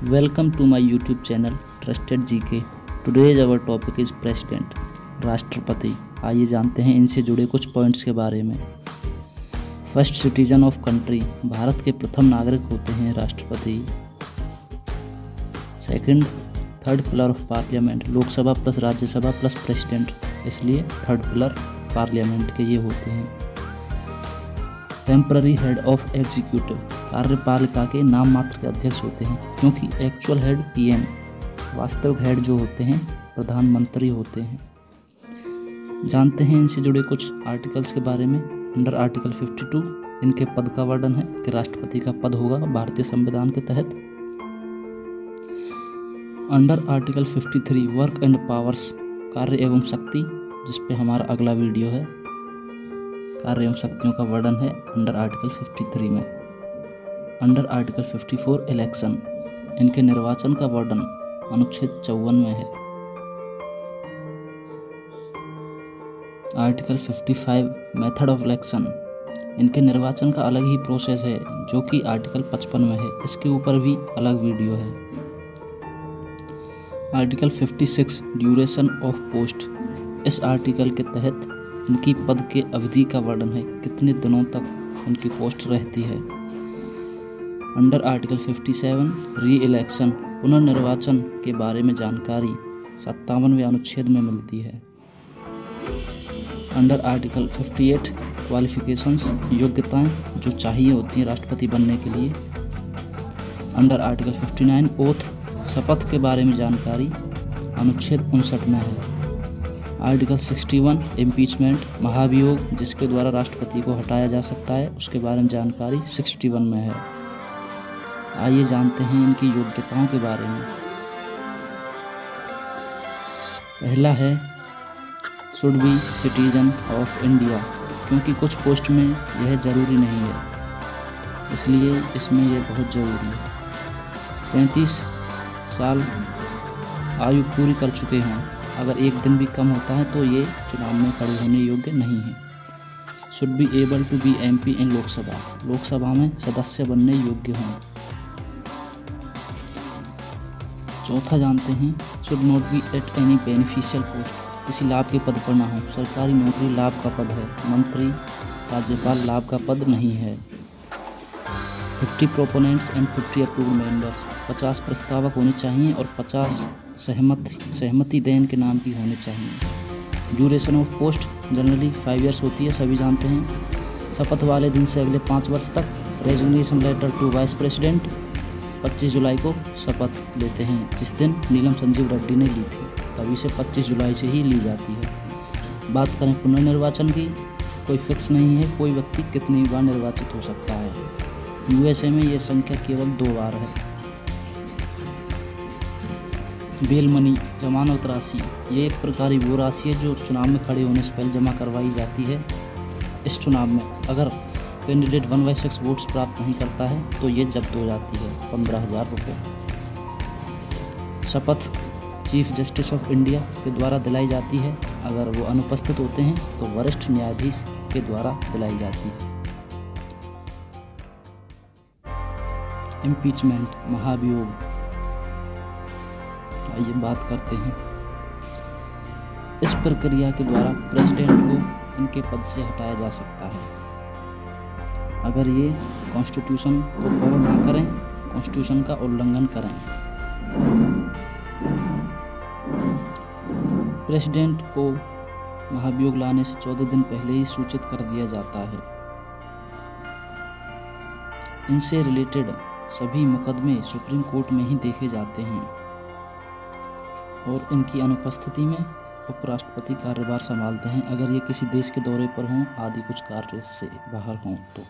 Welcome to my YouTube channel Trusted GK. Today's our topic is President, राष्ट्रपति। आइए जानते हैं इनसे जुड़े कुछ पॉइंट्स के बारे में। First citizen of country, Bharat के प्रथम नागरिक होते हैं राष्ट्रपति। Second, third pillar of parliament, Lok Sabha plus Rajya Sabha plus president, इसलिए थर्ड पिलर पार्लियामेंट के ये होते हैं। टेम्पररी हेड ऑफ एग्जीक्यूटिव, कार्यपालिका के नाम मात्र के अध्यक्ष होते हैं, क्योंकि एक्चुअल हेड पीएम, वास्तविक हेड जो होते हैं प्रधानमंत्री होते हैं। जानते हैं इनसे जुड़े कुछ आर्टिकल्स के बारे में। अंडर आर्टिकल 52 इनके पद का वर्णन है कि राष्ट्रपति का पद होगा भारतीय संविधान के तहत। Under article 53 work and powers, कार्य एवं शक्ति, जिस पे हमारा अगला वीडियो है। कार्य एवं शक्तियों का वर्णन है अंडर आर्टिकल 53 में। अंडर आर्टिकल 54 इलेक्शन, इनके निर्वाचन का वर्णन अनुच्छेद 54 में है। आर्टिकल 55 मेथड ऑफ इलेक्शन, इनके निर्वाचन का अलग ही प्रोसेस है जो कि आर्टिकल 55 में है, इसके ऊपर भी अलग वीडियो है। आर्टिकल 56 ड्यूरेशन ऑफ पोस्ट, इस आर्टिकल के तहत इनकी पद के अवधि का वर्णन है, कितने दिनों तक उनकी पोस्ट रहती है। अंडर आर्टिकल 57 री इलेक्शन, पुनर्निर्वाचन के बारे में जानकारी 57वें अनुच्छेद में मिलती है। अंडर आर्टिकल 58 क्वालिफिकेशंस, योग्यताएं जो चाहिए होती हैं राष्ट्रपति बनने के लिए। अंडर आर्टिकल 59 ओथ, शपथ के बारे में जानकारी अनुच्छेद 59 में है। आर्टिकल 61 इम्पीचमेंट, महाभियोग, जिसके द्वारा राष्ट्रपति को हटाया जा सकता है, उसके बारे में जानकारी 61 में है। आइए जानते हैं इनकी योग्यताओं के बारे में। पहला है should B citizen of India, क्योंकि कुछ पोस्ट में यह जरूरी नहीं है, इसलिए इसमें यह बहुत ज़रूरी है। 35 साल आयु पूरी कर चुके हों, अगर एक दिन भी कम होता है तो ये चुनाव में खड़े होने योग्य नहीं है। Should be able to be MP in Lok Sabha, Lok Sabha में सदस्य बनने योग्य हों। चौथा जानते हैं should not be at any beneficial post, किसी लाभ के पद पर ना हो। सरकारी नौकरी लाभ का पद है, मंत्री राज्यपाल लाभ का पद नहीं है। 50 प्रोपोनेंट्स एंड 50 अप्रूव्ड मेंबर्स, 50 प्रस्तावक होने चाहिए और 50 सहमति देन के नाम की होने चाहिए। Duration of post generally 5 years होती है, सभी जानते हैं। शपथ वाले दिन से अगले 5 वर्ष तक। Resignation letter to vice president, 25 जुलाई को शपथ लेते हैं, जिस दिन नीलम संजीव रेड्डी ने ली थी, तभी से 25 जुलाई से ही ली जाती है। बात करें पुनर्निर्वाचन की, कोई फिक्स नहीं है, कोई व्यक्ति कितनी बार निर्वाचित हो सकता है। यूएसए में ये संख्या केवल 2 बार है। बेल मनी, जमानत राशि, ये एक प्रकार की वो राशि है जो चुनाव में खड़े होने से पहले जमा करवाई जाती है। इस चुनाव में अगर कैंडिडेट 1/6 वोट्स प्राप्त नहीं करता है तो ये जब्त हो जाती है, 15,000 रुपये। शपथ चीफ जस्टिस ऑफ इंडिया के द्वारा दिलाई जाती है, अगर वो अनुपस्थित होते हैं तो वरिष्ठ न्यायाधीश के द्वारा दिलाई जाती है। इम्पीचमेंट, महाभियोग, आइए बात करते हैं। इस प्रक्रिया के द्वारा प्रेसिडेंट को इनके पद से हटाया जा सकता है अगर ये कॉन्स्टिट्यूशन को फॉलो ना करें, कॉन्स्टिट्यूशन का उल्लंघन करें। प्रेसिडेंट को महाभियोग लाने से 14 दिन पहले ही सूचित कर दिया जाता है। इनसे रिलेटेड सभी मुकदमे सुप्रीम कोर्ट में ही देखे जाते हैं और इनकी अनुपस्थिति में उपराष्ट्रपति कार्यभार संभालते हैं, अगर ये किसी देश के दौरे पर हों आदि कुछ कार्य से बाहर हों तो।